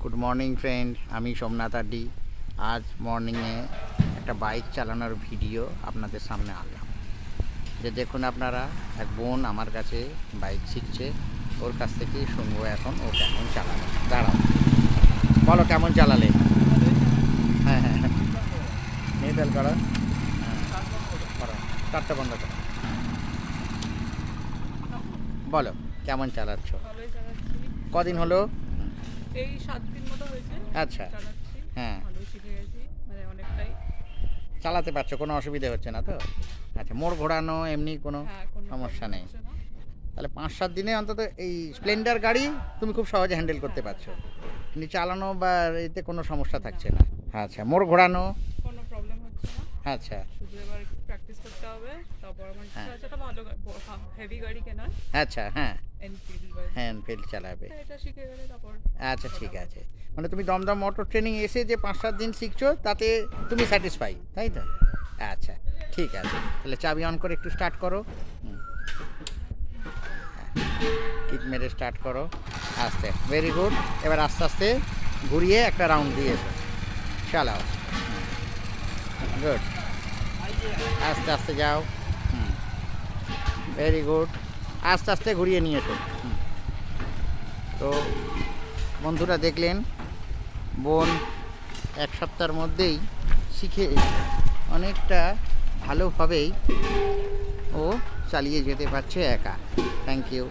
Good morning friend, আমি সোমনাথ আড্ডি। আজ মর্নিংয়ে একটা বাইক চালানোর ভিডিও আপনাদের সামনে আনলাম। যে দেখুন আপনারা, এক বোন আমার কাছে বাইক শিখছে, ওর কাছ থেকেই শুনবো এখন ও কেমন চালালো। দাঁড়াও, বলো কেমন চালালে। হ্যাঁ হ্যাঁ হ্যাঁ, নিউট্রাল করো, করো, চারটা বন্ধ করো। বলো কেমন চালাচ্ছ। ভালোই চালাচ্ছি। কদিন হলো? এই 7 দিন মতো হয়েছে আচ্ছা, চালাচ্ছি। হ্যাঁ, ভালোই শিখে গেছি, মানে অনেকটাই। চালাতে পারছো, কোনো অসুবিধে হচ্ছে না তো? আচ্ছা, মোড় ঘোরানো এমনি কোনো হ্যাঁ, কোনো সমস্যা প্রবলেম নেই? হচ্ছে না। তাহলে 5-7 দিনে অন্তত এই স্প্লেন্ডার গাড়ি তুমি খুব সহজে হ্যান্ডেল করতে হ্যাঁ, পারছো, হ্যাঁ। কিন্তু চালানো বা এতে কোনো সমস্যা থাকছে না। আচ্ছা, মোড় ঘোরানো? কোনো প্রবলেম হচ্ছে না। আচ্ছা শুধু এবার একটু প্র্যাকটিস করতে হবে। তারপর আমার ইচ্ছা হ্যাঁ, আছে একটা ভালো হেভি গাড়ি কেনার, আচ্ছা হ্যাঁ, এনফিল্ড বা হ্যান্ডফিল্ড চালাবে। এটা শিখে গেলে তারপর আচ্ছা ঠিক ফটাফট। আছে, মানে তুমি দমদম মোটর ট্রেনিং এসে যে 5-7 দিন শিখছো তাতে তুমি স্যাটিসফাই, তাই তো? আচ্ছা ঠিক আছে, তাহলে চাবি অন করে একটু স্টার্ট করো। কিক মেরে স্টার্ট করো আস্তে, ভেরি গুড। এবার আস্তে আস্তে ঘুরিয়ে একটা রাউন্ড দিয়ে এসো, চালাও, গুড। আস্তে আস্তে যাও, ভেরি গুড। আস্তে আস্তে ঘুরিয়ে নিয়ে এসো। তো বন্ধুরা দেখলেন, বোন 1 সপ্তাহের মধ্যেই শিখে অনেকটা ভালোভাবেই ও চালিয়ে যেতে পারছে একা। Thank you.